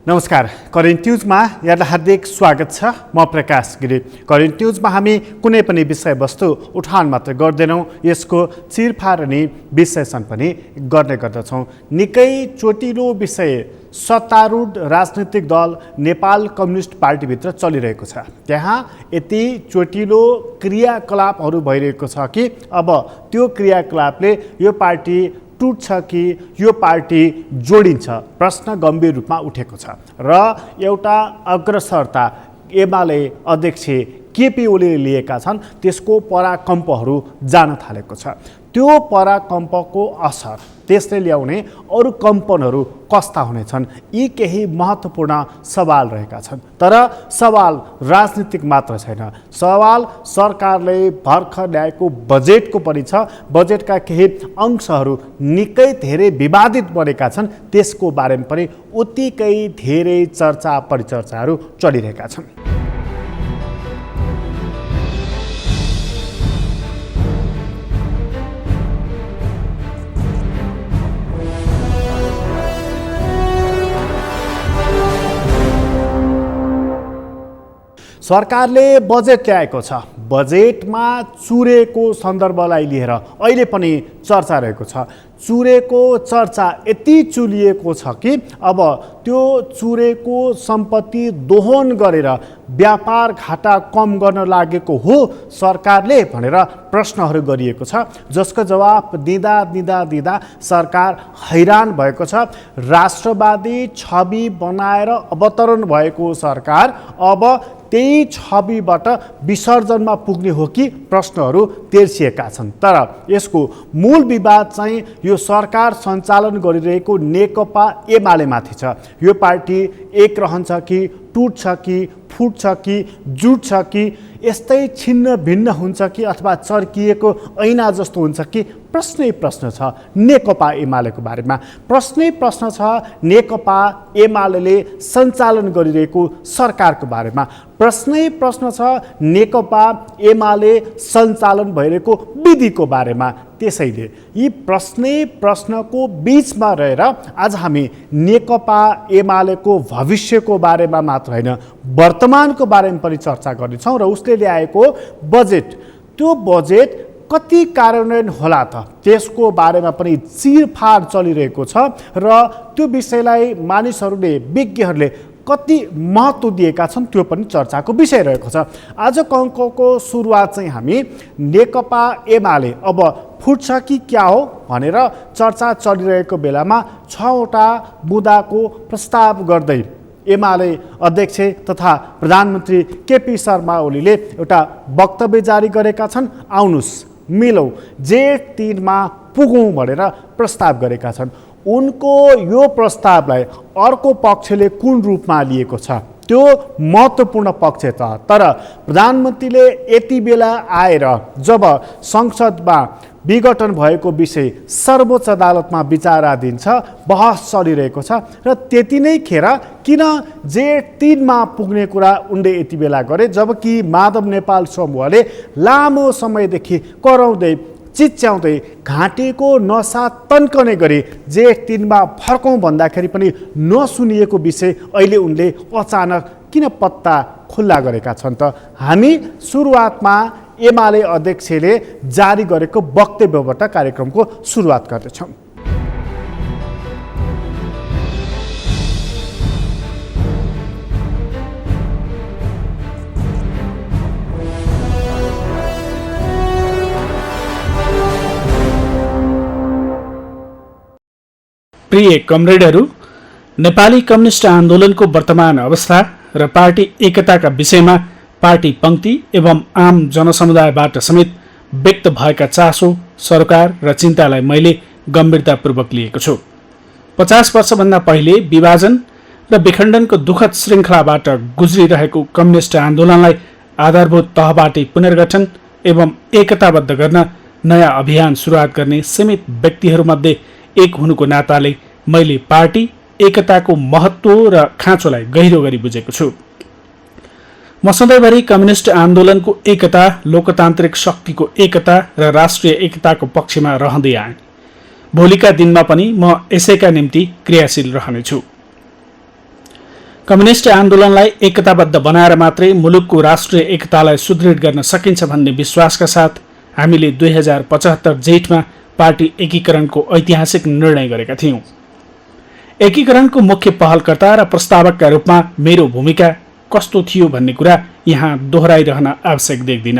नमस्कार, करेन्ट न्युजमा यहाँलाई हार्दिक स्वागत छ। म प्रकाश गिरी। करेन्ट न्युजमा हामी कुनै पनि विषयवस्तु उठान मात्र गर्दैनौँ, यसको चिरफार अनि विश्लेषण पनि गर्ने गर्दछौँ। निकै चोटिलो विषय सत्तारूढ राजनीतिक दल नेपाल कम्युनिस्ट पार्टीभित्र चलिरहेको छ। त्यहाँ यति चोटिलो क्रियाकलापहरू भइरहेको छ कि अब त्यो क्रियाकलापले यो पार्टी टुट्छ कि यो पार्टी जोडिन्छ, प्रश्न गम्भीर रूपमा उठेको छ र एउटा अग्रसरता एमाले अध्यक्ष केपी ओलीले लिएका छन्, त्यसको पराकम्पहरू जान थालेको छ। त्यो पराकम्पको असर, त्यसले ल्याउने अरू कम्पनहरू कस्ता हुनेछन्, यी केही महत्त्वपूर्ण सवाल रहेका छन्। तर सवाल राजनीतिक मात्र छैन, सवाल सरकारले भर्खर ल्याएको बजेटको पनि छ। बजेटका केही अंशहरू निकै धेरै विवादित बनेका छन्, त्यसको बारेमा पनि उत्तिकै धेरै चर्चा परिचर्चाहरू चलिरहेका छन्। सरकारले बजेट ल्याएको छ। बजेटमा चुरेको सन्दर्भलाई लिएर अहिले पनि चर्चा रहेको छ। चुरेको चर्चा यति चुलिएको छ कि अब त्यो चुरेको सम्पत्ति दोहन गरेर व्यापार घाटा कम गर्न लागेको हो सरकारले भनेर प्रश्नहरू गरिएको छ, जसको जवाब दिँदा सरकार हैरान भएको छ। राष्ट्रवादी छवि बनाएर अवतरण भएको सरकार अब त्यही छविबाट विसर्जनमा पुग्ने हो कि प्रश्नहरू तेर्सिएका छन्। तर यसको मूल विवाद चाहिँ यो सरकार सञ्चालन गरिरहेको नेकपा एमालेमाथि छ। यो पार्टी एक रहन्छ कि टुट्छ कि फुट्छ कि जुट्छ कि यस्तै छिन्न भिन्न हुन्छ कि अथवा चर्किएको ऐना जस्तो हुन्छ कि प्रश्नै प्रश्न छ नेकपा एमालेको बारेमा। प्रश्नै प्रश्न छ नेकपा एमाले सञ्चालन गरिरहेको सरकारको बारेमा। प्रश्नै प्रश्न छ नेकपा एमाले सञ्चालन भइरहेको विधिको बारेमा। त्यसैले यी प्रश्नै प्रश्नको बीचमा रहेर आज हामी नेकपा एमालेको भविष्यको बारेमा मात्र होइन, वर्तमानको बारेमा पनि चर्चा गर्नेछौँ। र उसले ल्याएको बजेट, त्यो बजेट कति कार्यान्वयन होला त, त्यसको बारेमा पनि चिरफार चलिरहेको छ र त्यो विषयलाई मानिसहरूले, विज्ञहरूले कति महत्त्व दिएका छन् त्यो पनि चर्चाको विषय रहेको छ। आजको अङ्कको सुरुवात चाहिँ हामी नेकपा एमाले अब फुट्छ कि क्या हो भनेर चर्चा चलिरहेको बेलामा 6वटा बुँदाको प्रस्ताव गर्दै एमाले अध्यक्ष तथा प्रधानमन्त्री केपी शर्मा ओलीले एउटा वक्तव्य जारी गरेका छन्। आउनुस् मिलौँ, जेठ 3 मा पुगौँ भनेर प्रस्ताव गरेका छन्। उनको यो प्रस्तावलाई अर्को पक्षले कुन रूपमा लिएको छ त्यो महत्त्वपूर्ण पक्ष छ। तर प्रधानमन्त्रीले यति बेला आएर जब संसदमा विघटन भएको विषय सर्वोच्च अदालतमा विचाराधीन छ, बहस चलिरहेको छ र त्यति नै खेर किन जेठ 3 मा पुग्ने कुरा उनले यति बेला गरे, जबकि माधव नेपाल समूहले लामो समयदेखि कराउँदै चिच्याउँदै घाँटीको नसा तन्कने गरी जेठ 3 मा फर्कौँ भन्दाखेरि पनि नसुनिएको विषय अहिले उनले अचानक किन पत्ता खुल्ला गरेका छन् त। हामी सुरुवातमा एमाले अध्यक्षले जारी गरेको वक्तव्यबाट कार्यक्रमको सुरुवात गर्दछौँ। प्रिय कमरेडहरू, नेपाली कम्युनिस्ट आन्दोलनको वर्तमान अवस्था र पार्टी एकताका विषयमा पार्टी पंक्ति एवं आम जनसमुदायबाट समेत व्यक्त भएका चासो, सरकार र चिन्तालाई मैले गम्भीरतापूर्वक लिएको छु। 50 वर्षभन्दा पहिले विभाजन र विखण्डनको दुःखद श्रृङ्खलाबाट गुज्रिरहेको कम्युनिस्ट आन्दोलनलाई आधारभूत तहबाटै पुनर्गठन एवं एकताबद्ध गर्न नयाँ अभियान सुरुवात गर्ने सीमित व्यक्तिहरूमध्ये एक हुनुको नाताले मैले पार्टी एकताको महत्त्व र खाँचोलाई गहिरो गरी बुझेको छु। म सधैँभरि कम्युनिस्ट आन्दोलनको एकता, लोकतान्त्रिक शक्तिको एकता र राष्ट्रिय एकताको पक्षमा रहँदै आएँ। भोलिका दिनमा पनि म यसैका निम्ति क्रियाशील रहनेछु। कम्युनिस्ट आन्दोलनलाई एकताबद्ध बनाएर मात्रै मुलुकको राष्ट्रिय एकतालाई सुदृढ गर्न सकिन्छ भन्ने विश्वासका साथ हामीले 2075 जेठमा पार्टी एकीकरणको ऐतिहासिक निर्णय गरेका थियौँ। एकीकरणको मुख्य पहलकर्ता र प्रस्तावकका रूपमा मेरो भूमिका कस्तो थियो भन्ने कुरा यहाँ दोहोऱ्याइरहन आवश्यक देख्दिन।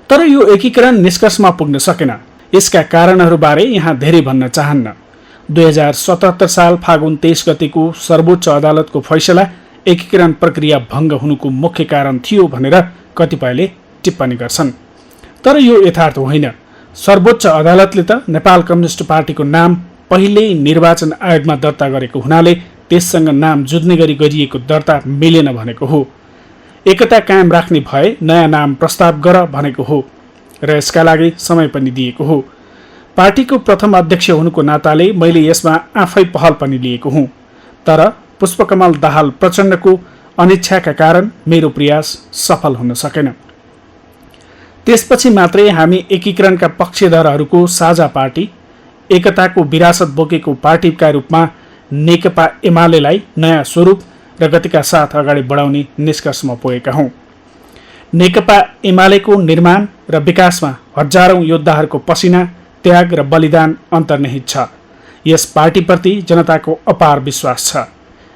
तर यो एकीकरण निष्कर्षमा पुग्न सकेन। यसका कारणहरूबारे यहाँ धेरै भन्न चाहन्न। 2077 साल फागुन 23 गतेको सर्वोच्च अदालतको फैसला एकीकरण प्रक्रिया भङ्ग हुनुको मुख्य कारण थियो भनेर कतिपयले टिप्पणी गर्छन्। तर यो यथार्थ होइन। सर्वोच्च अदालतले त नेपाल कम्युनिस्ट पार्टीको नाम पहिल्यै निर्वाचन आयोगमा दर्ता गरेको हुनाले त्यससँग नाम जुझ्ने गरी गरिएको दर्ता मिलेन भनेको हो। एकता कायम राख्ने भए नयाँ नाम प्रस्ताव गर भनेको हो र यसका लागि समय पनि दिएको हो। पार्टीको प्रथम अध्यक्ष हुनुको नाताले मैले यसमा आफै पहल पनि लिएको हुँ। तर पुष्पकमल दाहाल प्रचण्डको अनिच्छाका कारण मेरो प्रयास सफल हुन सकेन। त्यसपछि मात्रै हामी एकीकरणका पक्षधरहरूको साझा पार्टी, एकताको विरासत बोकेको पार्टीका रूपमा नेकपा एमालेलाई नयाँ स्वरूप र गतिका साथ अगाडि बढाउने निष्कर्षमा पुगेका हौँ। नेकपा एमालेको निर्माण र विकासमा हजारौं योद्धाहरूको पसिना, त्याग र बलिदान अन्तर्निहित छ। यस पार्टीप्रति जनताको अपार विश्वास छ।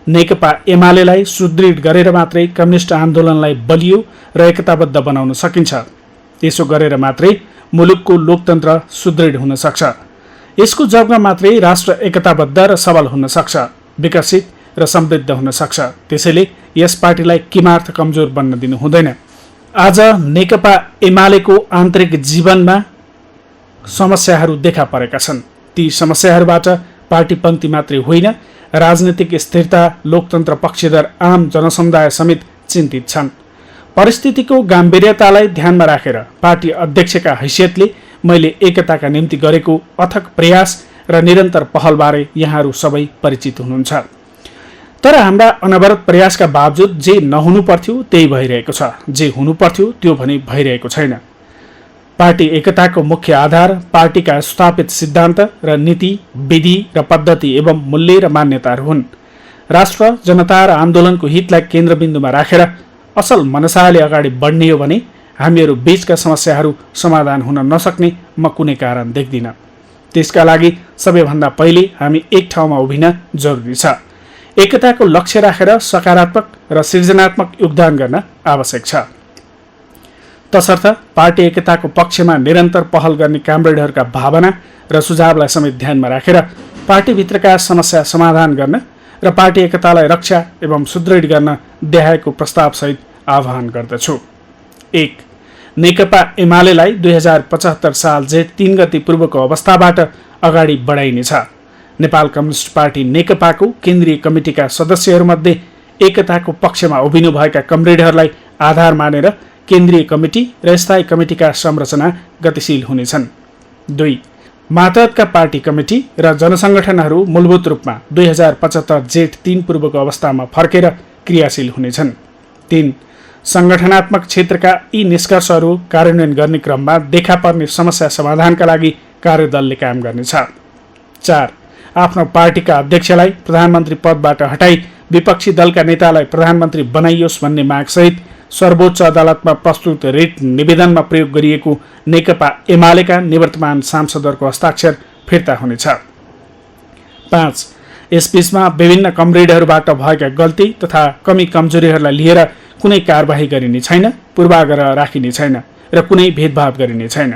नेकपा एमालेलाई सुदृढ गरेर मात्रै कम्युनिस्ट आन्दोलनलाई बलियो र एकताबद्ध बनाउन सकिन्छ। यसो गरेर मात्रै मुलुकको लोकतन्त्र सुदृढ हुन सक्छ। यसको जगमा मात्रै राष्ट्र एकताबद्ध र सबल हुन सक्छ, विकसित र समृद्ध हुन सक्छ। त्यसैले यस पार्टीलाई किमार्थ कमजोर बन्न दिनु हुँदैन। आज नेकपा एमालेको आन्तरिक जीवनमा समस्याहरू देखा परेका छन्। ती समस्याहरूबाट पार्टी पङ्क्ति मात्रै होइन, राजनीतिक स्थिरता, लोकतन्त्र पक्षधर आम जनसमुदाय समेत चिन्तित छन्। परिस्थितिको गम्भीर्यतालाई ध्यानमा राखेर पार्टी अध्यक्षका हैसियतले मैले एकताका निम्ति गरेको अथक प्रयास र निरन्तर पहलबारे यहाँहरू सबै परिचित हुनुहुन्छ। तर हाम्रा अनवरत प्रयासका बावजुद जे नहुनु पर्थ्यो त्यही भइरहेको छ, जे हुनु पर्थ्यो त्यो भने भइरहेको छैन। पार्टी एकताको मुख्य आधार पार्टीका स्थापित सिद्धान्त र नीति, विधि र पद्धति एवं मूल्य र मान्यताहरू हुन्। राष्ट्र, जनता र आन्दोलनको हितलाई केन्द्रबिन्दुमा राखेर असल मनसायले अगाडि बढ्ने हो भने हामीहरू बीचका समस्याहरू समाधान हुन नसक्ने म कुनै कारण देख्दिनँ। त्यसका लागि सबैभन्दा पहिले हामी एक ठाउँमा उभिन जरुरी छ। एकताको लक्ष्य राखेर सकारात्मक र सृजनात्मक योगदान गर्न आवश्यक छ। तसर्थ पार्टी एकताको पक्षमा निरन्तर पहल गर्ने कामरेडहरूका भावना र सुझावलाई समेत ध्यानमा राखेर पार्टीभित्रका समस्या समाधान गर्न र पार्टी एकतालाई रक्षा एवं सुदृढ गर्न देखाएको प्रस्तावसहित आह्वान गर्दछु। 1. नेकपा एमालेलाई 2075 साल जेठ 3 गते पूर्वको अवस्थाबाट अगाडि बढाइनेछ। नेपाल कम्युनिस्ट पार्टी नेकपाको केन्द्रीय कमिटिका सदस्यहरूमध्ये एकताको पक्षमा उभिनुभएका कमरेडहरूलाई आधार मानेर केन्द्रीय कमिटी र स्थायी कमिटिका संरचना गतिशील हुनेछन्। 2. मातहतका पार्टी कमिटी र जनसङ्गठनहरू मूलभूत रूपमा 2075 जेठ 3 पूर्वको अवस्थामा फर्केर क्रियाशील हुनेछन्। 3. सङ्गठनात्मक क्षेत्रका यी निष्कर्षहरू कार्यान्वयन गर्ने क्रममा देखा पर्ने समस्या समाधानका लागि कार्यदलले काम गर्नेछ। 4. आफ्नो पार्टीका अध्यक्षलाई प्रधानमन्त्री पदबाट हटाई विपक्षी दलका नेतालाई प्रधानमन्त्री बनाइयोस् भन्ने मागसहित सर्वोच्च अदालतमा प्रस्तुत रिट निवेदनमा प्रयोग गरिएको नेकपा एमालेका निवर्तमान सांसदहरूको हस्ताक्षर फिर्ता हुनेछ। 5. यसबीचमा विभिन्न कमरेडहरूबाट भएका गल्ती तथा कमी कमजोरीहरूलाई लिएर कुनै कारबाही गरिने छैन, पूर्वाग्रह राखिने छैन र कुनै भेदभाव गरिने छैन।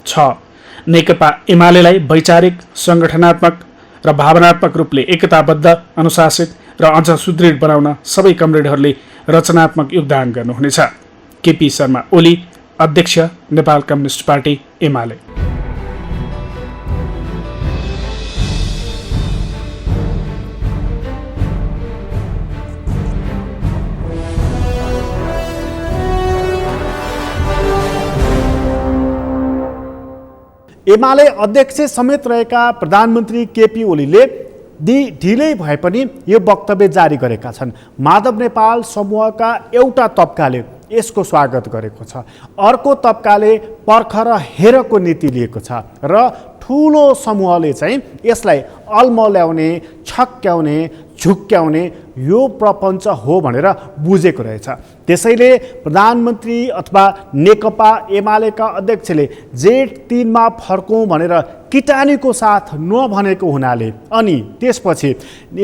6. नेकपा एमालेलाई वैचारिक, सङ्गठनात्मक र भावनात्मक रूपले एकताबद्ध, अनुशासित र अझ सुदृढ बनाउन सबै कमरेडहरूले रचनात्मक योगदान गर्नुहुनेछ। केपी शर्मा ओली, अध्यक्ष, नेपाल कम्युनिस्ट पार्टी एमाले। एमाले अध्यक्ष समेत रहेका प्रधानमन्त्री केपी ओलीले ढिलै भए पनि यो वक्तव्य जारी गरेका छन्। माधव नेपाल समूहका एउटा तबकाले यसको स्वागत गरेको छ, अर्को तबकाले पर्ख र हेरको नीति लिएको छ र ठुलो समूहले चाहिँ यसलाई अल्मल्याउने, छक्क्याउने, झुक्क्याउने यो प्रपञ्च हो भनेर बुझेको रहेछ। त्यसैले प्रधानमन्त्री अथवा नेकपा एमालेका अध्यक्षले जेठ 3 मा फर्कौँ भनेर किटानीको साथ नभनेको हुनाले अनि त्यसपछि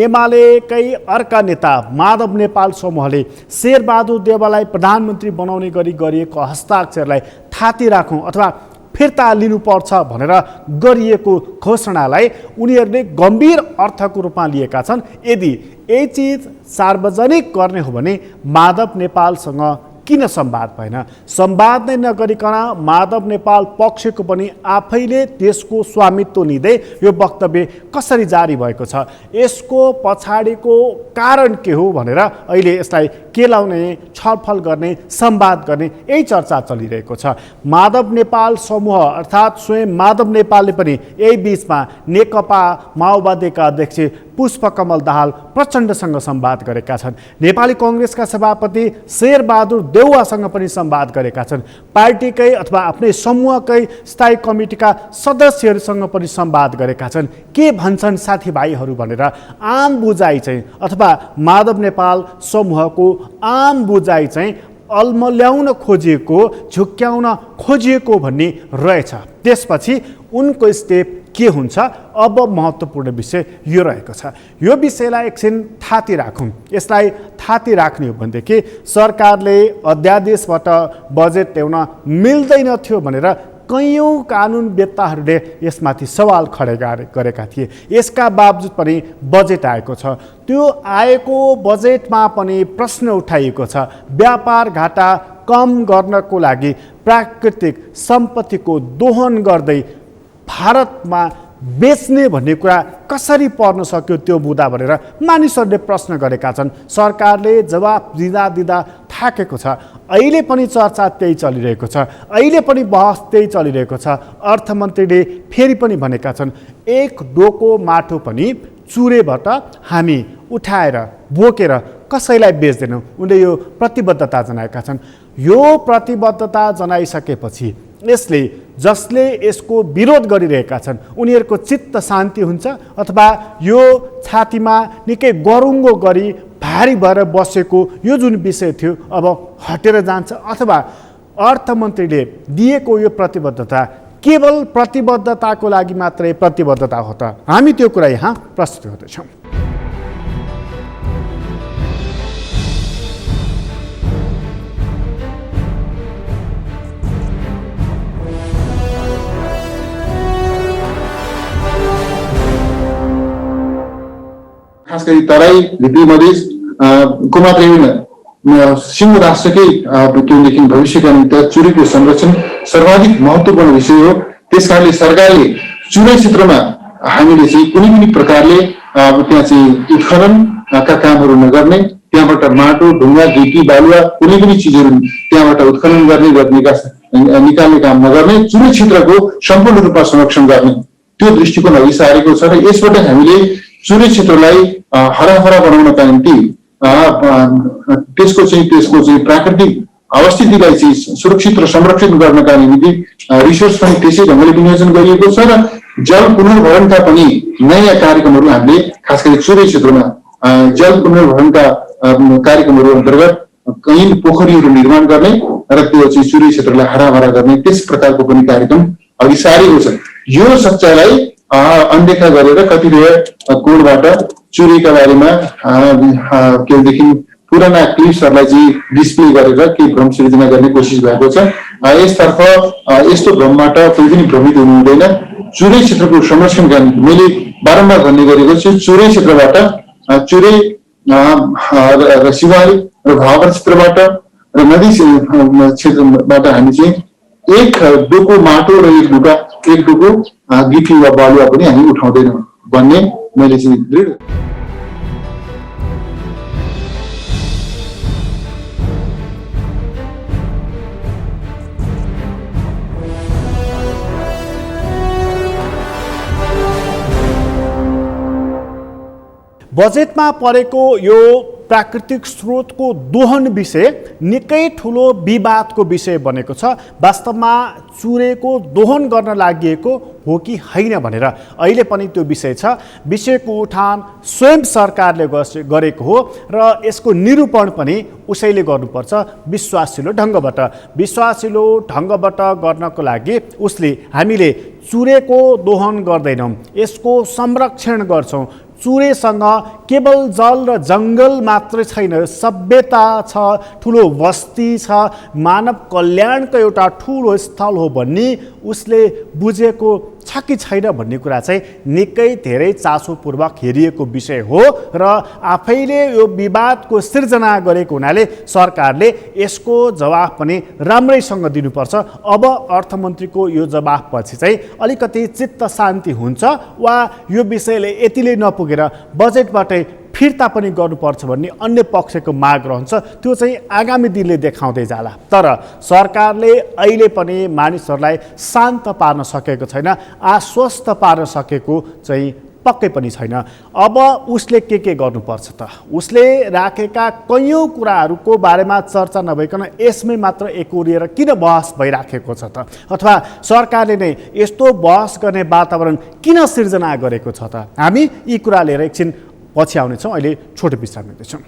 एमालेकै अर्का नेता माधव नेपाल समूहले शेरबहादुर देउवालाई प्रधानमन्त्री बनाउने गरी गरिएको हस्ताक्षरलाई थाती राखौँ अथवा फिर्ता लिनुपर्छ भनेर गरिएको घोषणालाई उनीहरूले गम्भीर अर्थको रूपमा लिएका छन्। यदि यही चिज सार्वजनिक गर्ने हो भने माधव नेपालसँग किन संवाद भएन? संवाद नै नगरिकन माधव नेपाल पक्षको पनि आफैले त्यसको स्वामित्व लिँदै यो वक्तव्य कसरी जारी भएको छ, यसको पछाडिको कारण के हो भनेर अहिले यसलाई केलाउने, छलफल गर्ने, संवाद गर्ने यही चर्चा चलिरहेको छ। माधव नेपाल समूह अर्थात् स्वयं माधव नेपालले पनि यही बीचमा नेकपा माओवादीका अध्यक्ष पुष्पकमल दाहाल प्रचण्डसँग संवाद गरेका छन्। नेपाली कङ्ग्रेसका सभापति शेरबहादुर देउवासँग पनि संवाद गरेका छन्। पार्टीकै अथवा आफ्नै समूहकै स्थायी कमिटीका सदस्यहरूसँग पनि संवाद गरेका छन्। के भन्छन् साथीभाइहरू भनेर आम बुझाइ चाहिँ अथवा माधव नेपाल समूहको आम बुझाइ चाहिँ अल्मल्याउन खोजिएको, झुक्क्याउन खोजिएको भन्ने रहेछ। त्यसपछि उनको स्टेप के हुन्छ? अब महत्त्वपूर्ण विषय यो रहेको छ। यो विषयलाई एकछिन थाती राखौँ। यसलाई थाती राख्ने हो भनेदेखि सरकारले अध्यादेशबाट बजेट ल्याउन मिल्दैन थियो भनेर कैयौँ कानुनवेत्ताहरूले यसमाथि सवाल खडा गरेका थिए। यसका बावजुद पनि बजेट आएको छ। त्यो आएको बजेटमा पनि प्रश्न उठाइएको छ, व्यापार घाटा कम गर्नको लागि प्राकृतिक सम्पत्तिको दोहन गर्दै भारतमा बेच्ने भन्ने कुरा कसरी पर्न सक्यो त्यो बुझ्दा भनेर मानिसहरूले प्रश्न गरेका छन्। सरकारले जवाफ दिँदा थाकेको छ। अहिले पनि चर्चा त्यही चलिरहेको छ, अहिले पनि बहस त्यही चलिरहेको छ। अर्थमन्त्रीले फेरि पनि भनेका छन्, एक डोको माटो पनि चुरेबाट हामी उठाएर बोकेर कसैलाई बेच्दैनौँ। उनले यो प्रतिबद्धता जनाएका छन्। यो प्रतिबद्धता जनाइसकेपछि यसले जसले यसको विरोध गरिरहेका छन् उनीहरूको चित्त शान्ति हुन्छ अथवा यो छातीमा निकै गरुङ्गो गरी भारी भएर बसेको यो जुन विषय थियो अब हटेर जान्छ अथवा अर्थमन्त्रीले दिएको यो प्रतिबद्धता केवल प्रतिबद्धताको लागि मात्रै प्रतिबद्धता हो त? हामी त्यो कुरा यहाँ प्रस्तुत गर्दैछौँ। खास गरी तराई भित्री मधेस को मात्रै होइन, सिंह राष्ट्रकै केन्द्रदेखि भविष्यका निम्ति चुरेको संरक्षण सर्वाधिक महत्त्वपूर्ण विषय हो। त्यसकारणले सरकारले चुरे क्षेत्रमा हामीले चाहिँ कुनै पनि प्रकारले त्यहाँ चाहिँ उत्खननका कामहरू नगर्ने, त्यहाँबाट माटो, ढुङ्गा, गिटी, बालुवा कुनै पनि चिजहरू त्यहाँबाट उत्खनन गर्ने निकाल्ने काम नगर्ने, चुरे क्षेत्रको सम्पूर्ण रूपमा संरक्षण गर्ने त्यो दृष्टिकोण अघि सारेको छ र यसबाट हामीले चुरे क्षेत्रलाई हराभरा बनाउनका निम्ति त्यसको चाहिँ प्राकृतिक अवस्थितिलाई चाहिँ सुरक्षित र संरक्षित गर्नका निम्ति रिसोर्स पनि त्यसै ढङ्गले विनियोजन गरिएको छ र जल पुनर्भरणका पनि नयाँ कार्यक्रमहरू हामीले खास गरी चुरे क्षेत्रमा जल पुनर्भरणका कार्यक्रमहरू अन्तर्गत कैयन पोखरीहरू निर्माण गर्ने र त्यो चाहिँ चुरे क्षेत्रलाई हराभरा गर्ने त्यस प्रकारको पनि कार्यक्रम अघि सारेको छ। यो सच्चाइलाई अनदेखा गरेर कतिपय कोणबाट चुरेका बारेमा केदेखि पुराना क्लिप्सहरूलाई चाहिँ डिस्प्ले गरेर केही भ्रम सृजना गर्ने कोसिस भएको छ। यसतर्फ यस्तो भ्रमबाट कोही पनि भ्रमित हुनु हुँदैन। चुरे क्षेत्रको संरक्षणका निम्ति मैले बारम्बार भन्ने गरेको छु, चुरे क्षेत्रबाट चुरे र सिवाली र भावर क्षेत्रबाट र नदी क्षेत्रबाट हामी चाहिँ एक डोको माटो र एक डोको गिटी वा बालुवा पनि हामी उठाउँदैनौँ भन्ने मैले चाहिँ दृढ। बजेटमा परेको यो प्राकृतिक स्रोतको दोहन विषय निकै ठुलो विवादको विषय बनेको छ। वास्तवमा चुरेको दोहन गर्न लागि हो कि होइन भनेर अहिले पनि त्यो विषय छ। विषयको उठान स्वयं सरकारले गरेको हो र यसको निरूपण पनि उसैले गर्नुपर्छ विश्वासिलो ढङ्गबाट। विश्वासिलो ढङ्गबाट गर्नको लागि उसले हामीले चुरेको दोहन गर्दैनौँ, यसको संरक्षण गर्छौँ। चुरेसँग केवल जल र जङ्गल मात्रै छैन, सभ्यता छ, ठुलो बस्ती छ, मानव कल्याणको एउटा ठुलो स्थल हो भन्ने उसले बुझेको छ कि छैन भन्ने कुरा चाहिँ निकै धेरै चासोपूर्वक हेरिएको विषय हो र आफैले यो विवादको सिर्जना गरेको हुनाले सरकारले यसको जवाफ पनि राम्रैसँग दिनुपर्छ। अब अर्थमन्त्रीको यो जवाफपछि चाहिँ अलिकति चित्त शान्ति हुन्छ वा यो विषयले यतिले नपुगेर बजेटबाटै फिर्ता पनि गर्नुपर्छ भन्ने अन्य पक्षको माग रहन्छ। त्यो चाहिँ आगामी दिनले देखाउँदै जाला। तर सरकारले अहिले पनि मानिसहरूलाई शान्त पार्न सकेको छैन, आश्वस्त पार्न सकेको चाहिँ पक्कै पनि छैन। अब उसले के गर्नुपर्छ त? उसले राखेका कैयौँ कुराहरूको बारेमा चर्चा नभइकन यसमै मात्र एकोरिएर किन बहस भइराखेको छ त? अथवा सरकारले नै यस्तो बहस गर्ने वातावरण किन सिर्जना गरेको छ त? हामी यी कुरा लिएर एकछिन पछि आउनेछौँ। अहिले छोटो विश्राम लिँदैछौँ।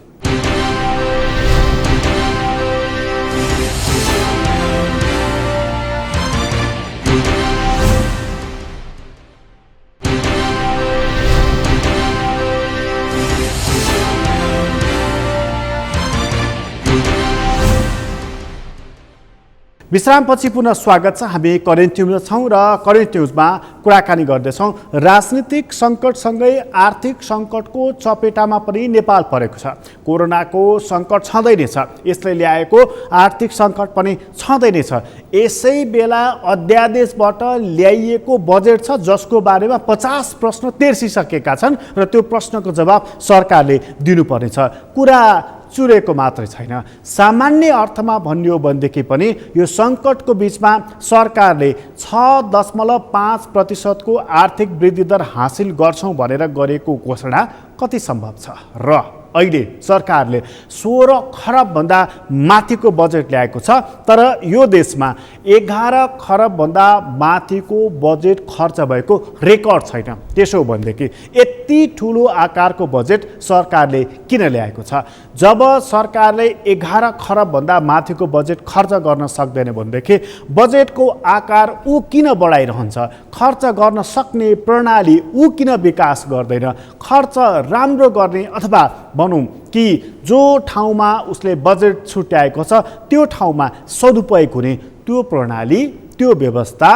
विश्रामपछि पुनः स्वागत छ। हामी करेन्ट न्युजमा छौँ र करेन्ट न्युजमा कुराकानी गर्दैछौँ। राजनीतिक सङ्कटसँगै आर्थिक सङ्कटको चपेटामा पनि नेपाल परेको छ। कोरोनाको सङ्कट छँदै नै छ, यसले ल्याएको आर्थिक सङ्कट पनि छँदै नै छ। यसै बेला अध्यादेशबाट ल्याइएको बजेट छ जसको बारेमा 50 प्रश्न तेर्सिसकेका छन् र त्यो प्रश्नको जवाब सरकारले दिनुपर्नेछ। कुरा चुरेको मात्रै छैन, सामान्य अर्थमा भनियो भनेदेखि पनि यो सङ्कटको बिचमा सरकारले 6.5% को आर्थिक वृद्धि दर हासिल गर्छौँ भनेर गरेको घोषणा कति सम्भव छ? र अहिले सरकारले 16 खरबभन्दा माथिको बजेट ल्याएको छ। तर यो देशमा 11 खरबभन्दा माथिको बजेट खर्च भएको रेकर्ड छैन। त्यसो भनेदेखि यति ठुलो आकारको बजेट सरकारले किन ल्याएको छ? जब सरकारले 11 खरबभन्दा माथिको बजेट खर्च गर्न सक्दैन भनेदेखि बजेटको आकार ऊ किन बढाइरहन्छ? खर्च गर्न सक्ने प्रणाली ऊ किन विकास गर्दैन? खर्च राम्रो गर्ने अथवा भनौँ कि जो ठाउँमा उसले बजेट छुट्याएको छ त्यो ठाउँमा सदुपयोग हुने त्यो प्रणाली, त्यो व्यवस्था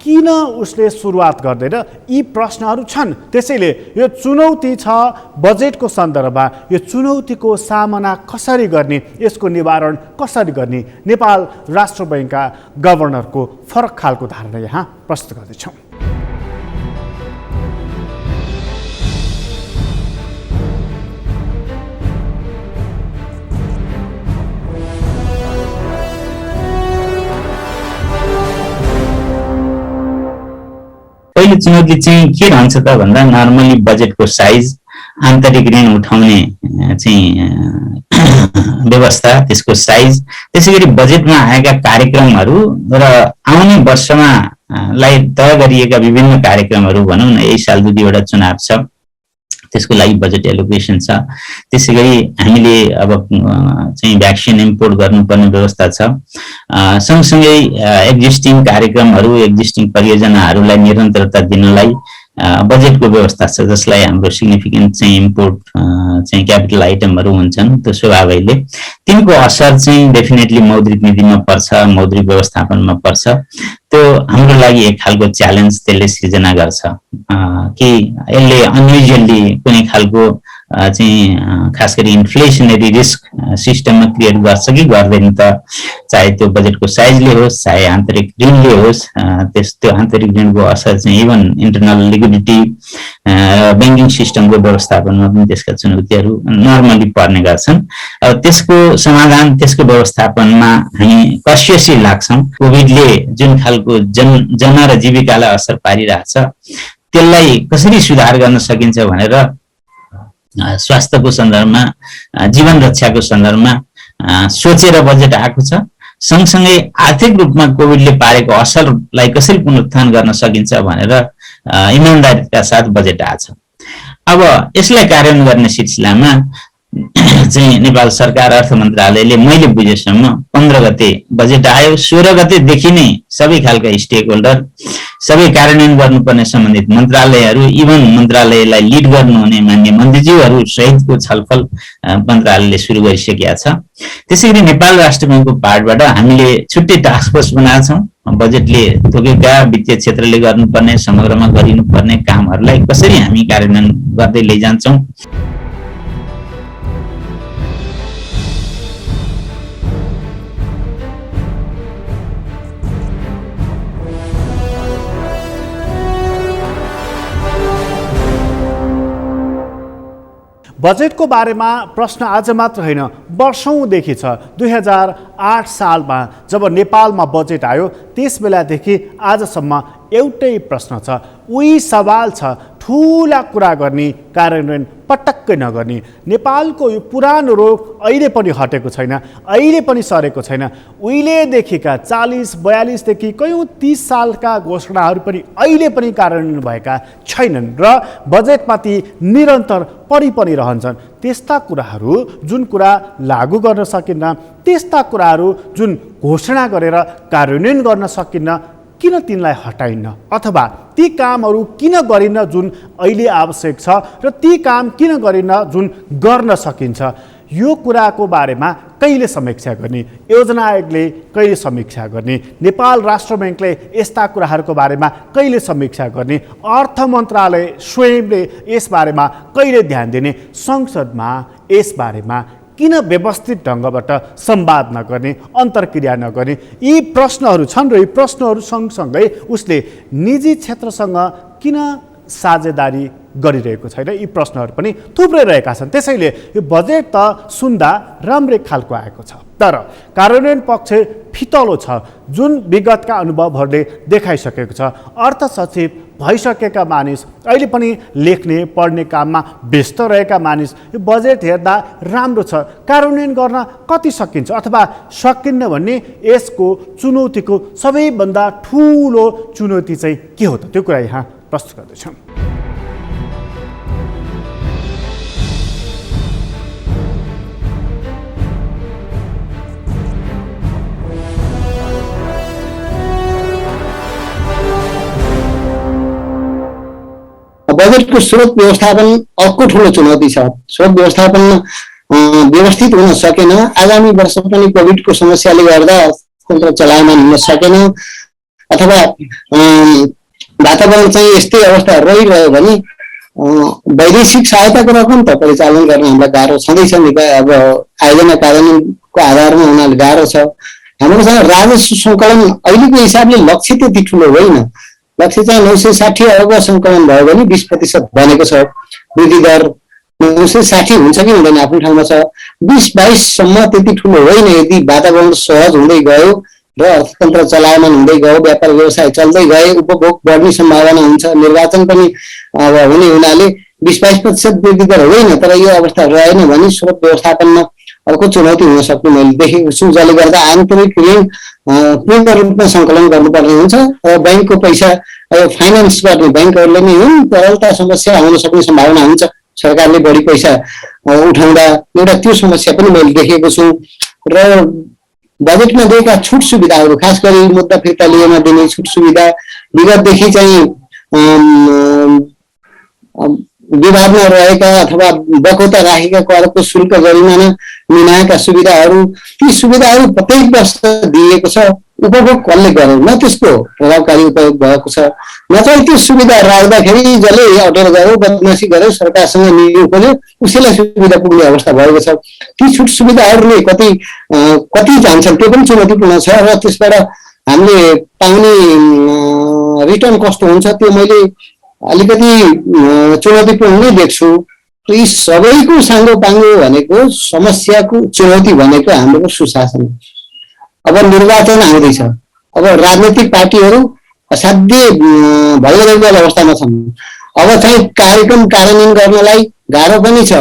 किन उसले सुरुवात गर्दैन? यी प्रश्नहरू छन्। त्यसैले यो चुनौती छ बजेटको सन्दर्भमा। यो चुनौतीको सामना कसरी गर्ने, यसको निवारण कसरी गर्ने, नेपाल राष्ट्र बैङ्कका गभर्नरको फरक खालको धारणा यहाँ प्रस्तुत गर्दैछौँ। पहिलो चुनौती चाहिँ के रहन्छ त भन्दा नर्मली बजेटको साइज, आन्तरिक ऋण उठाउने चाहिँ व्यवस्था, त्यसको साइज, त्यसैगरी बजेटमा आएका कार्यक्रमहरू र आउने वर्षमा लाई तय गरिएका विभिन्न कार्यक्रमहरू, भनौँ न यही साल 2 चुनाव छ, त्यसको लागि बजेट एलोकेसन छ। त्यसैगरी हामीले अब चाहिँ भ्याक्सिन इम्पोर्ट गर्नुपर्ने व्यवस्था छ। सँगसँगै एक्जिस्टिङ कार्यक्रमहरू, एक्जिस्टिङ परियोजनाहरूलाई निरन्तरता दिनलाई बजेटको व्यवस्था छ, जसलाई हाम्रो सिग्निफिकेन्ट चाहिँ इम्पोर्ट चाहिँ क्यापिटल आइटमहरू हुन्छन्। त्यो स्वभावैले तिनको असर चाहिँ डेफिनेटली मौद्रिक नीतिमा पर्छ, मौद्रिक व्यवस्थापनमा पर्छ। त्यो हाम्रो लागि एक खालको च्यालेन्ज त्यसले सिर्जना गर्छ कि यसले अनयुजुअली कुनै खालको चाहिँ खास गरी इन्फ्लेसनरी रिस्क सिस्टममा क्रिएट गर्छ कि गर्दैन त? चाहे त्यो बजेटको साइजले होस्, चाहे आन्तरिक ऋणले होस्, त्यो आन्तरिक ऋणको असर चाहिँ इभन इन्टरनल लिक्विडिटी, ब्याङ्किङ सिस्टमको व्यवस्थापनमा पनि त्यसका चुनौतीहरू नर्मली पर्ने गर्छन्। त्यसको समाधान, त्यसको व्यवस्थापनमा हामी कसियसै लाग्छौँ। कोभिडले जुन खालको जन र जीविकालाई असर पारिरहेछ त्यसलाई कसरी सुधार गर्न सकिन्छ भनेर स्वास्थ्यको सन्दर्भमा जीवन रक्षाको सन्दर्भमा सोचेर बजेट आएको छ। सँगसँगै आर्थिक रूपमा कोभिडले पारेको असरलाई कसरी पुनरुत्थान गर्न सकिन्छ भनेर इमानदारीका साथ बजेट आएको छ। अब यसलाई कार्यान्वयन गर्ने सिलसिलामा चाहिँ नेपाल सरकार अर्थ मन्त्रालयले मैले बुझेसम्म 15 गते बजेट आयो। 16 गतेदेखि नै सबै खालका स्टेक होल्डर, सबै कार्यान्वयन गर्नुपर्ने सम्बन्धित मन्त्रालयहरू, इभन मन्त्रालयलाई लिड गर्नुहुने मान्य मन्त्रीज्यूहरू सहितको छलफल मन्त्रालयले सुरु गरिसकेका छ। त्यसैगरी नेपाल राष्ट्र ब्याङ्कको पार्टबाट हामीले छुट्टै टास्क फोर्स बनाएका छौँ। बजेटले तोकेका वित्तीय क्षेत्रले गर्नुपर्ने, समग्रमा गरिनुपर्ने कामहरूलाई कसरी हामी कार्यान्वयन गर्दै लैजान्छौँ। बजेटको बारेमा प्रश्न आज मात्र होइन, वर्षौँदेखि छ। 2008 सालमा जब नेपालमा बजेट आयो त्यस बेलादेखि आजसम्म एउटै प्रश्न छ, उही सवाल छ, ठुला कुरा गर्ने, कार्यान्वयन पटक्कै नगर्ने। नेपालको यो पुरानो रोग अहिले पनि हटेको छैन, अहिले पनि सरेको छैन। उहिलेदेखिका 40-42देखि कयौँ 30 सालका घोषणाहरू पनि अहिले पनि कार्यान्वयन भएका छैनन् र बजेटमा ती निरन्तर पढि पनि रहन्छन्। त्यस्ता कुराहरू जुन कुरा लागू गर्न सकिन्न, त्यस्ता कुराहरू जुन घोषणा गरेर कार्यान्वयन गर्न सकिन्न, किन तिनलाई हटाइन्न? अथवा ती कामहरू किन गरिन्न जुन अहिले आवश्यक छ र ती काम किन गरिन्न जुन गर्न सकिन्छ? यो कुराको बारेमा कहिले समीक्षा गर्ने? योजना आयोगले कहिले समीक्षा गर्ने? नेपाल राष्ट्र ब्याङ्कले यस्ता कुराहरूको बारेमा कहिले समीक्षा गर्ने? अर्थ मन्त्रालय स्वयंले यसबारेमा कहिले ध्यान दिने? संसदमा यसबारेमा किन व्यवस्थित ढङ्गबाट संवाद नगर्ने, अन्तर्क्रिया नगर्ने? यी प्रश्नहरू छन् र यी प्रश्नहरू सँगसँगै उसले निजी क्षेत्रसँग किन साझेदारी गरिरहेको छैन? यी प्रश्नहरू पनि थुप्रै रहेका छन्। त्यसैले यो बजेट त सुन्दा राम्रै खालको आएको छ, तर कार्यान्वयन पक्ष फितलो छ, जुन विगतका अनुभवहरूले देखाइसकेको छ। अर्थ सचिव भइसकेका मानिस, अहिले पनि लेख्ने पढ्ने काममा व्यस्त रहेका मानिस, यो बजेट हेर्दा राम्रो छ, कार्यान्वयन गर्न कति सकिन्छ अथवा सकिन्न भन्ने यसको चुनौतीको सबैभन्दा ठुलो चुनौती चाहिँ के हो त? त्यो कुरा यहाँ प्रस्तुत गर्दैछौँ। बजेटको स्रोत व्यवस्थापन अर्को ठुलो चुनौती छ। स्रोत व्यवस्थापन व्यवस्थित हुन सकेन। आगामी वर्ष पनि कोभिडको समस्याले गर्दा तन्त्र चलायमान हुन सकेन, अथवा वातावरण चाहिँ यस्तै अवस्था रहिरह्यो भने वैदेशिक सहायताको रकम त परिचालन गर्न हामीलाई गाह्रो छँदैछ। अब आयोजना कार्यान्वयनको आधारमा हुनाले गाह्रो छ। हाम्रोसँग राजस्व सङ्कलन अहिलेको हिसाबले लक्ष्य त्यति ठुलो होइन। लक्ष्य चाहिँ 960 अर्ब सङ्कलन भयो भने 20% बनेको छ। वृद्धि दर 960 हुन्छ कि हुँदैन आफ्नो ठाउँमा छ। 2022 सम्म त्यति ठुलो होइन। यदि वातावरण सहज हुँदै गयो र अर्थतन्त्र चलायमान हुँदै गयो, व्यापार व्यवसाय चल्दै गए, उपभोग बढ्ने सम्भावना हुन्छ। निर्वाचन पनि अब हुने हुनाले 20-22% वृद्धि दर होइन, तर यो अवस्था रहेन भने स्रोत व्यवस्थापनमा अर्को चुनौती हुन सक्ने मैले देखेको छु, जसले गर्दा आन्तरिक ऋण पूर्ण रूपमा सङ्कलन गर्नुपर्ने हुन्छ र ब्याङ्कको पैसा फाइनेन्स गर्ने ब्याङ्कहरूले नै हुन्, तरलता समस्या आउन सक्ने सम्भावना हुन्छ। सरकारले बढी पैसा उठाउँदा एउटा त्यो समस्या पनि मैले देखेको छु। र बजेटमा दिएका छुट सुविधाहरू, खास गरी मुद्दा फिर्ता लिएमा दिने छुट सुविधा, विगतदेखि चाहिँ विवादमा रहेका अथवा बकौता राखेका करको शुल्क जरिमाना मिनाएका सुविधाहरू, ती सुविधाहरू प्रत्येक वर्ष दिइएको छ। उपभोग कसले गर्यो? न त्यसको प्रभावकारी उपयोग भएको छ, न चाहिँ त्यो सुविधा राख्दाखेरि जसले अटेर गयो, बदमासी गर्यो, सरकारसँग निर्णय खोल्यो, उसैलाई सुविधा पुग्ने अवस्था भएको छ। ती छुट सुविधाहरूले कति जान्छन् त्यो पनि चुनौतीपूर्ण छ र त्यसबाट हामीले पाउने रिटर्न कस्तो हुन्छ त्यो मैले अलिकति चुनौतीपूर्ण नै देख्छु। यी सबैको साङ्गोपाङ्गो भनेको समस्याको चुनौती भनेको हाम्रो सुशासन। अब निर्वाचन आउँदैछ, अब राजनैतिक पार्टीहरू असाध्यै भयङ्कर अवस्थामा छन्। अब चाहिँ कार्यक्रम कार्यान्वयन गर्नलाई गाह्रो पनि छ।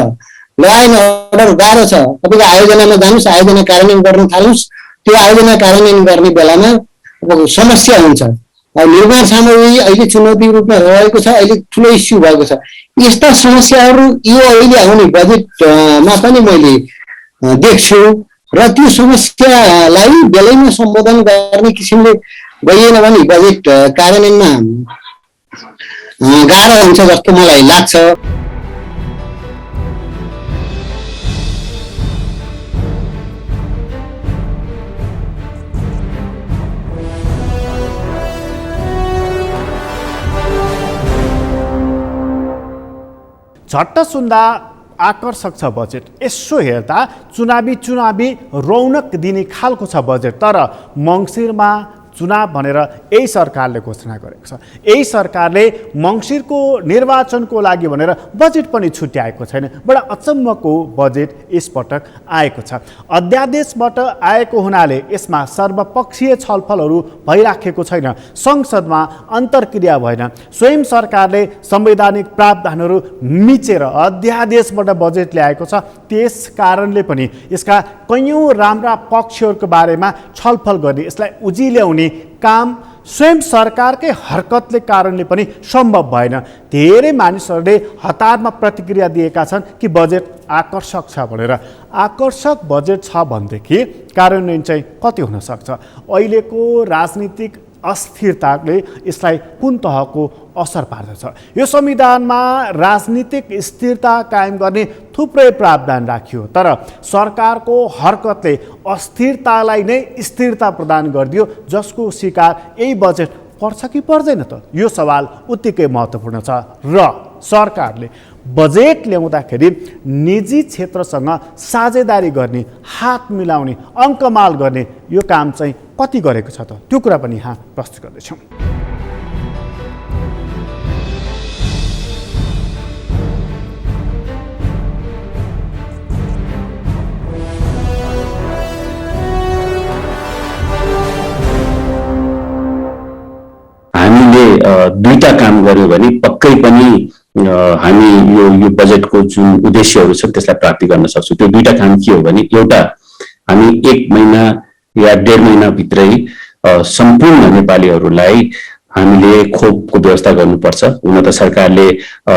ल एन्ड अर्डर गाह्रो छ। तपाईँको आयोजनामा जानुहोस्, आयोजना कार्यान्वयन गर्न थाल्नुहोस्, त्यो आयोजना कार्यान्वयन गर्ने बेलामा अब समस्या हुन्छ। निर्माण सामग्री अहिले चुनौती रूपमा रहेको छ, अहिले ठुलो इस्यु भएको छ। यस्ता समस्याहरू यो अहिले आउने बजेटमा पनि मैले देख्छु र त्यो समस्यालाई बेलैमा सम्बोधन गर्ने किसिमले गइएन भने बजेट कार्यान्वयनमा गाह्रो हुन्छ जस्तो मलाई लाग्छ। झट्ट सुन्दा आकर्षक छ बजेट। यसो हेर्दा चुनावी रौनक दिने खालको छ बजेट। तर मङ्सिरमा चुनाव भनेर यही सरकारले घोषणा गरेको छ। यही सरकारले मङ्सिरको निर्वाचनको लागि भनेर बजेट पनि छुट्याएको छैन। बडा अचम्मको बजेट यसपटक आएको छ। अध्यादेशबाट आएको हुनाले यसमा सर्वपक्षीय छलफलहरू भइराखेको छैन। संसदमा अन्तर्क्रिया भएन। स्वयं सरकारले संवैधानिक प्रावधानहरू मिचेर अध्यादेशबाट बजेट ल्याएको छ। त्यस कारणले पनि यसका कैयौँ राम्रा पक्षहरूको बारेमा छलफल गर्ने, यसलाई उजिल्याउने काम स्वयं सरकारकै हरकतले कारणले पनि सम्भव भएन। धेरै मानिसहरूले हतारमा प्रतिक्रिया दिएका छन् कि बजेट आकर्षक छ भनेर। आकर्षक बजेट छ भनेदेखि कार्यान्वयन चाहिँ कति हुन सक्छ? अहिलेको राजनीतिक अस्थिरताले यसलाई कुन तहको असर पार्दछ? यो संविधानमा राजनीतिक स्थिरता कायम गर्ने थुप्रै प्रावधान राखियो, तर सरकारको हरकतले अस्थिरतालाई नै स्थिरता प्रदान गरिदियो, जसको शिकार यही बजेट पर्छ कि पर्दैन त? यो सवाल उत्तिकै महत्त्वपूर्ण छ। र सरकारले बजेट ल्याउँदाखेरि निजी क्षेत्रसँग साझेदारी गर्ने, हात मिलाउने, अङ्कमाल गर्ने यो काम चाहिँ कति गरेको छ त? त्यो कुरा पनि यहाँ प्रस्तुत गर्दैछौँ। हामीले दुईटा काम गर्यो भने पक्कै पनि हामी यो बजेटको जुन उद्देश्यहरू छ त्यसलाई प्राप्ति गर्न सक्छौँ। त्यो दुईटा काम के हो भने, एउटा हामी 1 महिना या 1.5 महिनाभित्रै सम्पूर्ण नेपालीहरूलाई हामीले खोपको व्यवस्था गर्नुपर्छ। हुन त सरकारले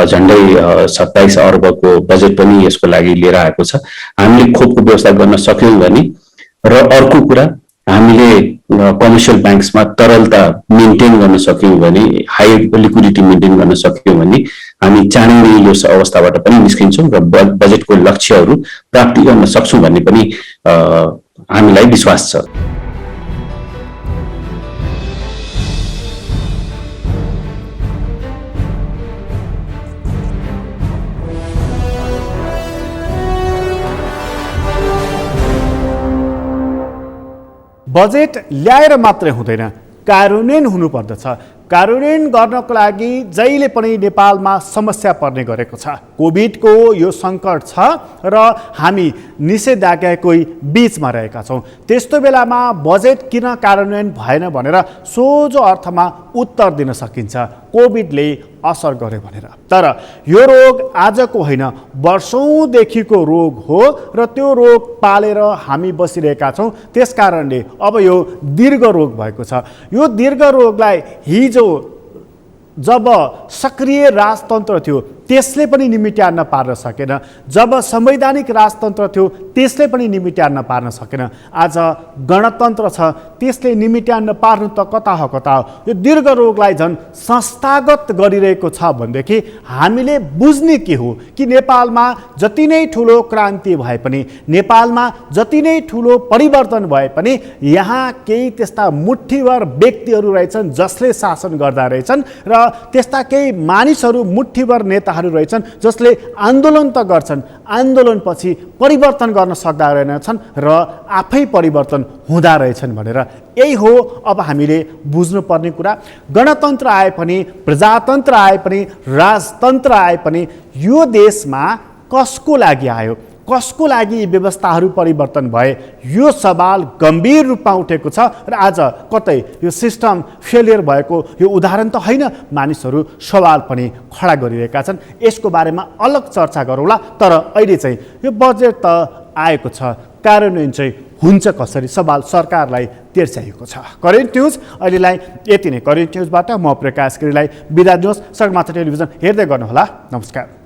झन्डै 27 अर्बको बजेट पनि यसको लागि लिएर आएको छ। हामीले खोपको व्यवस्था गर्न सक्यौँ भने, र अर्को कुरा हामीले कमर्सियल ब्याङ्क्समा तरलता मेन्टेन गर्न सक्यौँ भने, हाई लिक्विडिटी मेन्टेन गर्न सक्यौँ भने हामी चाँडै नै यो अवस्थाबाट पनि निस्किन्छौँ र बजेटको लक्ष्यहरू प्राप्ति गर्न सक्छौँ भन्ने पनि हामीलाई विश्वास छ। बजेट ल्याएर मात्रै हुँदैन, कार्यान्वयन हुनुपर्दछ। कार्यान्वयन गर्नको लागि जहिले पनि नेपालमा समस्या पर्ने गरेको छ। कोभिडको यो सङ्कट छ र हामी निषेधाज्ञाकै बिचमा रहेका छौँ। त्यस्तो बेलामा बजेट किन कार्यान्वयन भएन भनेर सोझो अर्थमा उत्तर दिन सकिन्छ, कोभिडले असर गर्यो भनेर। तर यो रोग आजको होइन, वर्षौँदेखिको रोग हो र त्यो रोग पालेर हामी बसिरहेका छौँ। त्यस कारणले अब यो दीर्घ रोग भएको छ। यो दीर्घ रोगलाई हिजो जब सक्रिय राजतन्त्र थियो त्यसले पनि निमिट्यान्न पार्न सकेन, जब संवैधानिक राजतन्त्र थियो त्यसले पनि निमिट्यान्न पार्न सकेन, आज गणतन्त्र छ त्यसले निमिट्यान्न पार्नु त कता हो कता हो। यो दीर्घ रोगलाई झन् संस्थागत गरिरहेको छ भनेदेखि हामीले बुझ्ने के हो कि नेपालमा जति नै ठुलो क्रान्ति भए पनि, नेपालमा जति नै ठुलो परिवर्तन भए पनि यहाँ केही त्यस्ता मुठ्ठीभर व्यक्तिहरू रहेछन् जसले शासन गर्दा रहेछन् र त्यस्ता केही मानिसहरू, मुठ्ठीभर नेता रहेछन् जसले आन्दोलन त गर्छन्, आन्दोलनपछि परिवर्तन गर्न सक्दा रहेनछन् र आफै परिवर्तन हुँदा रहेछन् भनेर। यही हो अब हामीले बुझ्नुपर्ने कुरा। गणतन्त्र आए पनि, प्रजातन्त्र आए पनि, राजतन्त्र आए पनि यो देशमा कसको लागि आयो, कसको लागि यी व्यवस्थाहरू परिवर्तन भए यो सवाल गम्भीर रूपमा उठेको छ र आज कतै यो सिस्टम फेलियर भएको यो उदाहरण त होइन, मानिसहरू सवाल पनि खडा गरिरहेका छन्। यसको बारेमा अलग चर्चा गरौँला, तर अहिले चाहिँ यो बजेट त आएको छ, कार्यान्वयन चाहिँ हुन्छ कसरी सवाल सरकारलाई तेर्स्याएको छ। करेन्ट न्युज अहिलेलाई यति नै। करेन्ट न्युजबाट म प्रकाश गिरीलाई बिदा दिनुहोस्। सगरमाथा टेलिभिजन हेर्दै गर्नुहोला। नमस्कार।